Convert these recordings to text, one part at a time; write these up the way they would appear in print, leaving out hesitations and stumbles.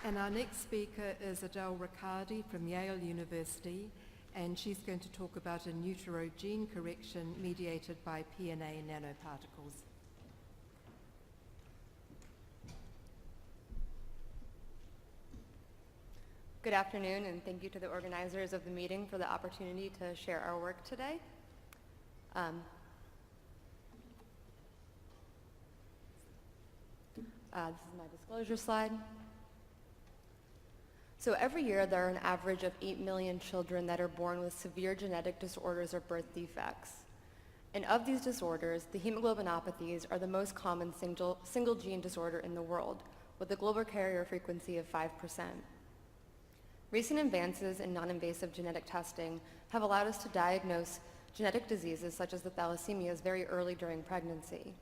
And our next speaker is Adele Ricciardi from Yale University, and she's going to talk about in utero gene correction mediated by PNA nanoparticles. Good afternoon, and thank you to the organizers of the meeting for the opportunity to share our work today. This is my disclosure slide. So every year there are an average of 8 million children that are born with severe genetic disorders or birth defects. And of these disorders, the hemoglobinopathies are the most common single gene disorder in the world, with a global carrier frequency of 5%. Recent advances in non-invasive genetic testing have allowed us to diagnose genetic diseases such as the thalassemias very early during pregnancy.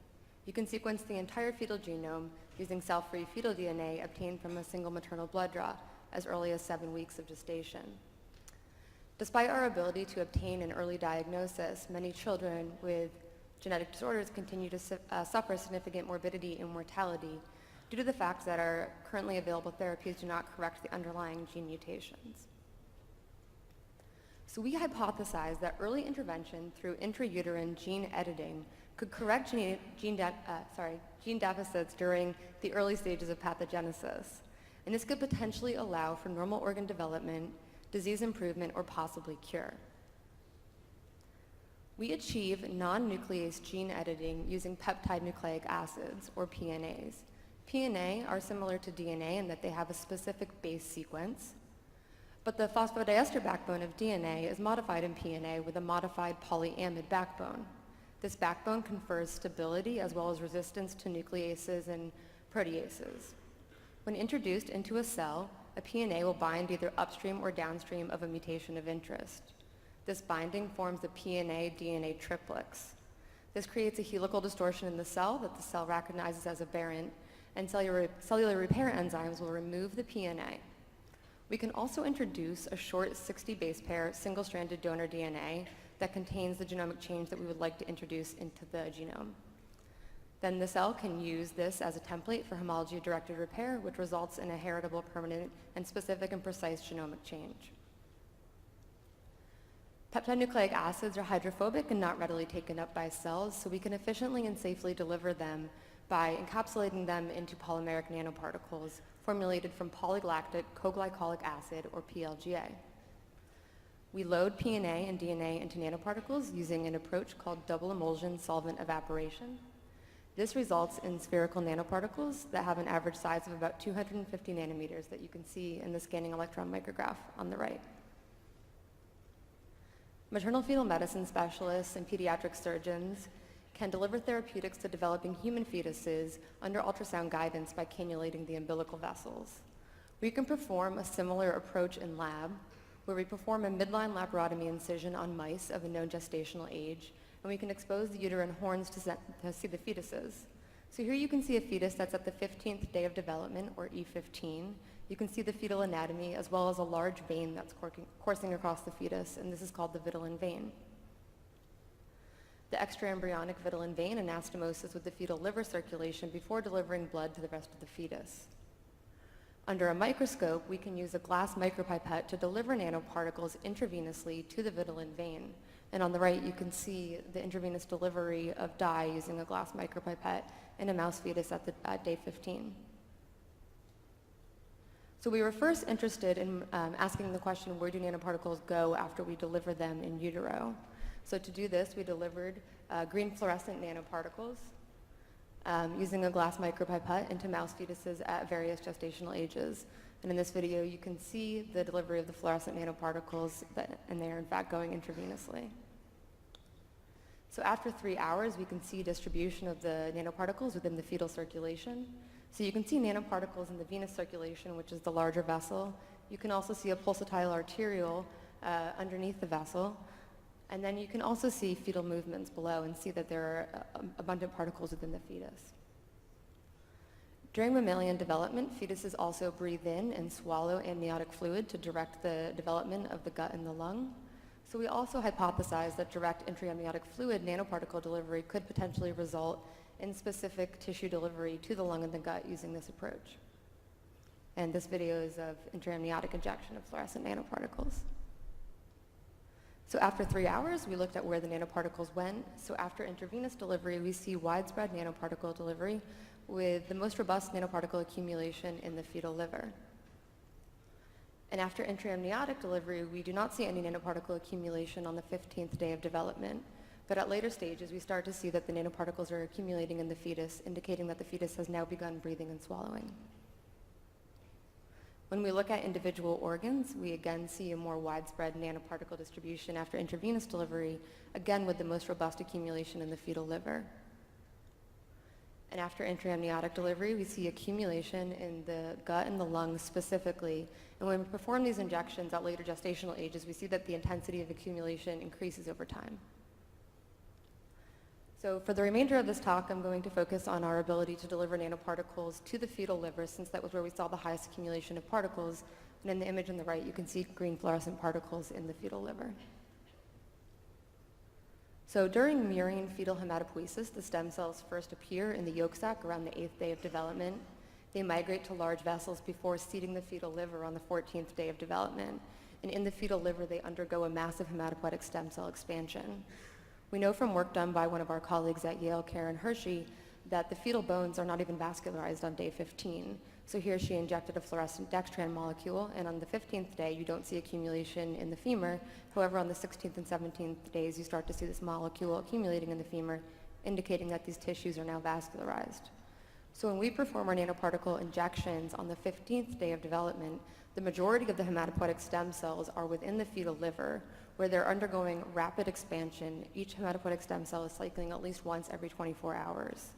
You can sequence the entire fetal genome using cell-free fetal DNA obtained from a single maternal blood draw as early as 7 weeks of gestation. Despite our ability to obtain an early diagnosis, many children with genetic disorders continue to suffer significant morbidity and mortality due to the fact that our currently available therapies do not correct the underlying gene mutations. So we hypothesized that early intervention through intrauterine gene editing could correct gene deficits during the early stages of pathogenesis. And this could potentially allow for normal organ development, disease improvement, or possibly cure. We achieve non-nuclease gene editing using peptide nucleic acids, or PNAs. PNA are similar to DNA in that they have a specific base sequence, but the phosphodiester backbone of DNA is modified in PNA with a modified polyamide backbone. This backbone confers stability as well as resistance to nucleases and proteases. When introduced into a cell, a PNA will bind either upstream or downstream of a mutation of interest. This binding forms the PNA-DNA triplex. This creates a helical distortion in the cell that the cell recognizes as aberrant, and cellular repair enzymes will remove the PNA. We can also introduce a short 60 base pair single-stranded donor DNA that contains the genomic change that we would like to introduce into the genome. Then the cell can use this as a template for homology-directed repair, which results in a heritable, permanent, and specific and precise genomic change. Peptide nucleic acids are hydrophobic and not readily taken up by cells, so we can efficiently and safely deliver them by encapsulating them into polymeric nanoparticles formulated from polyglycolic coglycolic acid, or PLGA. We load PNA and DNA into nanoparticles using an approach called double emulsion solvent evaporation. This results in spherical nanoparticles that have an average size of about 250 nanometers that you can see in the scanning electron micrograph on the right. Maternal fetal medicine specialists and pediatric surgeons can deliver therapeutics to developing human fetuses under ultrasound guidance by cannulating the umbilical vessels. We can perform a similar approach in lab, where we perform a midline laparotomy incision on mice of a known gestational age, and we can expose the uterine horns to see the fetuses. So here you can see a fetus that's at the 15th day of development, or E15. You can see the fetal anatomy as well as a large vein that's coursing across the fetus, and this is called the vitelline vein. The extraembryonic vitelline vein anastomosis with the fetal liver circulation before delivering blood to the rest of the fetus. Under a microscope, we can use a glass micropipette to deliver nanoparticles intravenously to the vitelline vein. And on the right, you can see the intravenous delivery of dye using a glass micropipette in a mouse fetus at day 15. So we were first interested in asking the question, where do nanoparticles go after we deliver them in utero? So to do this, we delivered green fluorescent nanoparticles using a glass micropipette into mouse fetuses at various gestational ages. And in this video, you can see the delivery of the fluorescent nanoparticles, and they are in fact going intravenously. So after 3 hours, we can see distribution of the nanoparticles within the fetal circulation. So you can see nanoparticles in the venous circulation, which is the larger vessel. You can also see a pulsatile arteriole underneath the vessel. And then you can also see fetal movements below and see that there are abundant particles within the fetus. During mammalian development, fetuses also breathe in and swallow amniotic fluid to direct the development of the gut and the lung. So we also hypothesized that direct intra-amniotic fluid nanoparticle delivery could potentially result in specific tissue delivery to the lung and the gut using this approach. And this video is of intra-amniotic injection of fluorescent nanoparticles. So after 3 hours, we looked at where the nanoparticles went. So after intravenous delivery, we see widespread nanoparticle delivery with the most robust nanoparticle accumulation in the fetal liver. And after intra-amniotic delivery, we do not see any nanoparticle accumulation on the 15th day of development. But at later stages, we start to see that the nanoparticles are accumulating in the fetus, indicating that the fetus has now begun breathing and swallowing. When we look at individual organs, we again see a more widespread nanoparticle distribution after intravenous delivery, again with the most robust accumulation in the fetal liver. And after intra-amniotic delivery, we see accumulation in the gut and the lungs specifically. And when we perform these injections at later gestational ages, we see that the intensity of accumulation increases over time. So for the remainder of this talk, I'm going to focus on our ability to deliver nanoparticles to the fetal liver, since that was where we saw the highest accumulation of particles. And in the image on the right, you can see green fluorescent particles in the fetal liver. So during murine fetal hematopoiesis, the stem cells first appear in the yolk sac around the 8th day of development. They migrate to large vessels before seeding the fetal liver on the 14th day of development. And in the fetal liver, they undergo a massive hematopoietic stem cell expansion. We know from work done by one of our colleagues at Yale, Karen Hershey, that the fetal bones are not even vascularized on day 15. So here she injected a fluorescent dextran molecule, and on the 15th day, you don't see accumulation in the femur. However, on the 16th and 17th days, you start to see this molecule accumulating in the femur, indicating that these tissues are now vascularized. So when we perform our nanoparticle injections on the 15th day of development, the majority of the hematopoietic stem cells are within the fetal liver, where they're undergoing rapid expansion. Each hematopoietic stem cell is cycling at least once every 24 hours.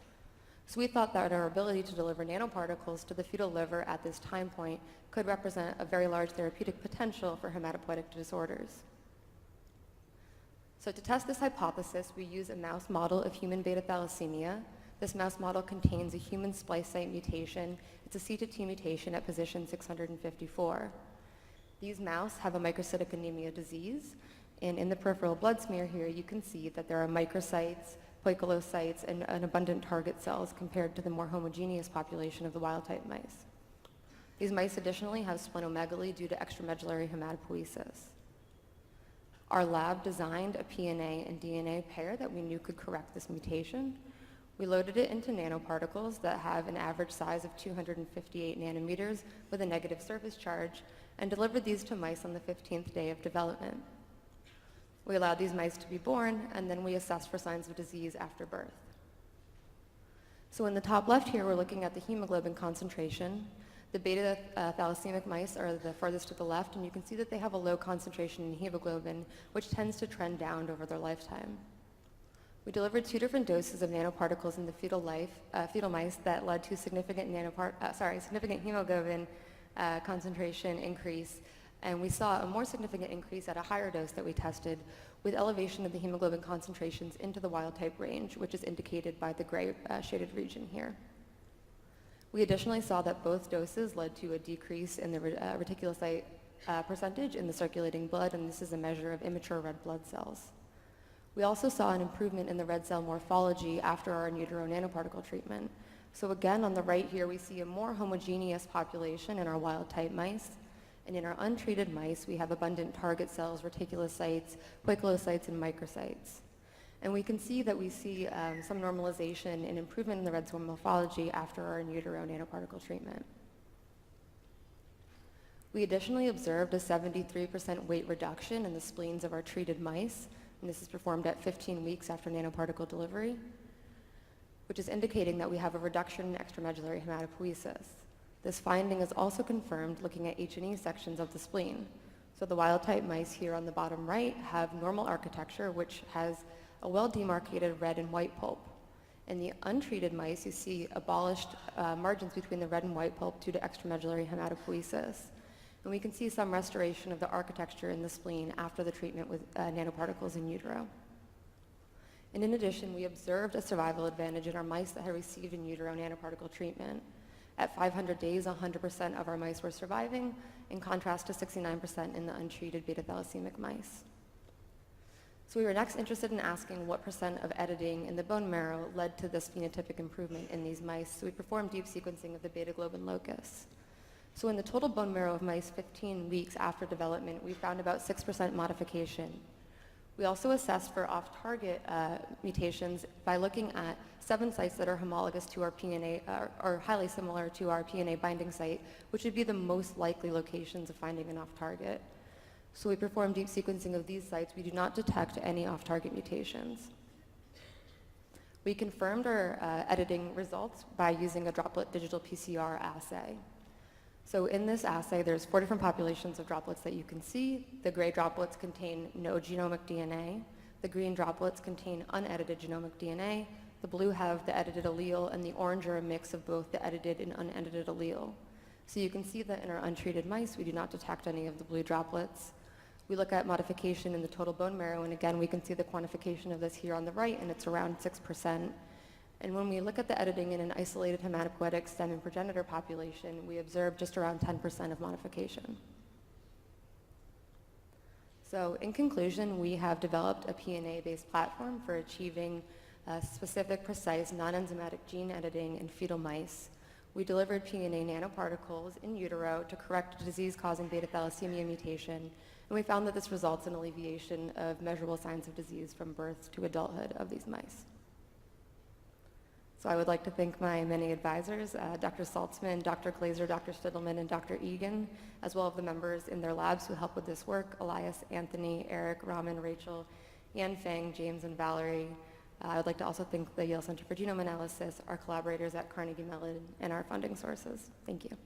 So we thought that our ability to deliver nanoparticles to the fetal liver at this time point could represent a very large therapeutic potential for hematopoietic disorders. So to test this hypothesis, we use a mouse model of human beta-thalassemia. This mouse model contains a human splice site mutation. It's a C-to-T mutation at position 654. These mouse have a microcytic anemia disease, and in the peripheral blood smear here, you can see that there are microcytes, poikilocytes, and abundant target cells compared to the more homogeneous population of the wild-type mice. These mice additionally have splenomegaly due to extramedullary hematopoiesis. Our lab designed a PNA and DNA pair that we knew could correct this mutation. We loaded it into nanoparticles that have an average size of 258 nanometers with a negative surface charge, and delivered these to mice on the 15th day of development. We allowed these mice to be born, and then we assessed for signs of disease after birth. So in the top left here, we're looking at the hemoglobin concentration. The beta-thalassaemic mice are the farthest to the left, and you can see that they have a low concentration in hemoglobin, which tends to trend down over their lifetime. We delivered 2 different doses of nanoparticles in the fetal mice that led to significant hemoglobin concentration increase, and we saw a more significant increase at a higher dose that we tested, with elevation of the hemoglobin concentrations into the wild-type range, which is indicated by the gray shaded region here. We additionally saw that both doses led to a decrease in the reticulocyte percentage in the circulating blood, and this is a measure of immature red blood cells. We also saw an improvement in the red cell morphology after our in utero nanoparticle treatment. So again, on the right here, we see a more homogeneous population in our wild-type mice. And in our untreated mice, we have abundant target cells, reticulocytes, poikilocytes, and microcytes. And we can see that we see some normalization and improvement in the red cell morphology after our in utero nanoparticle treatment. We additionally observed a 73% weight reduction in the spleens of our treated mice, and this is performed at 15 weeks after nanoparticle delivery, which is indicating that we have a reduction in extramedullary hematopoiesis. This finding is also confirmed looking at H&E sections of the spleen. So the wild-type mice here on the bottom right have normal architecture, which has a well-demarcated red and white pulp. In the untreated mice, you see abolished margins between the red and white pulp due to extramedullary hematopoiesis. And we can see some restoration of the architecture in the spleen after the treatment with nanoparticles in utero. And in addition, we observed a survival advantage in our mice that had received in utero nanoparticle treatment. At 500 days, 100% of our mice were surviving, in contrast to 69% in the untreated beta-thalassaemic mice. So we were next interested in asking what percent of editing in the bone marrow led to this phenotypic improvement in these mice. So we performed deep sequencing of the beta globin locus. So in the total bone marrow of mice 15 weeks after development, we found about 6% modification. We also assessed for off-target mutations by looking at 7 sites that are homologous to our PNA, or highly similar to our PNA binding site, which would be the most likely locations of finding an off-target. So we performed deep sequencing of these sites. We do not detect any off-target mutations. We confirmed our editing results by using a droplet digital PCR assay. So in this assay, there's 4 different populations of droplets that you can see. The gray droplets contain no genomic DNA. The green droplets contain unedited genomic DNA. The blue have the edited allele, and the orange are a mix of both the edited and unedited allele. So you can see that in our untreated mice, we do not detect any of the blue droplets. We look at modification in the total bone marrow, and again, we can see the quantification of this here on the right, and it's around 6%. And when we look at the editing in an isolated hematopoietic stem and progenitor population, we observe just around 10% of modification. So in conclusion, we have developed a PNA-based platform for achieving specific, precise, non-enzymatic gene editing in fetal mice. We delivered PNA nanoparticles in utero to correct a disease-causing beta-thalassemia mutation, and we found that this results in alleviation of measurable signs of disease from birth to adulthood of these mice. So I would like to thank my many advisors, Dr. Saltzman, Dr. Glazer, Dr. Stiddleman, and Dr. Egan, as well as the members in their labs who help with this work, Elias, Anthony, Eric, Raman, Rachel, Yan Feng, James, and Valerie. I would like to also thank the Yale Center for Genome Analysis, our collaborators at Carnegie Mellon, and our funding sources. Thank you.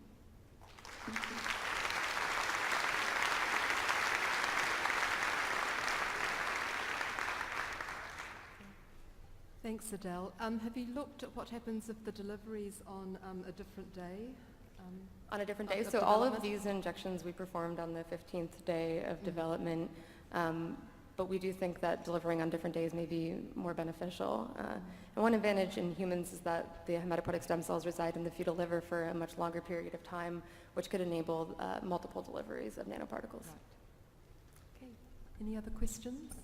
Thanks, Adele. Have you looked at what happens if the delivery's on a different day? On a different day. So all of these injections we performed on the 15th day of development, but we do think that delivering on different days may be more beneficial. And one advantage in humans is that the hematopoietic stem cells reside in the fetal liver for a much longer period of time, which could enable multiple deliveries of nanoparticles. Right. Okay. Any other questions?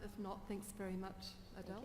If not, thanks very much, Adele.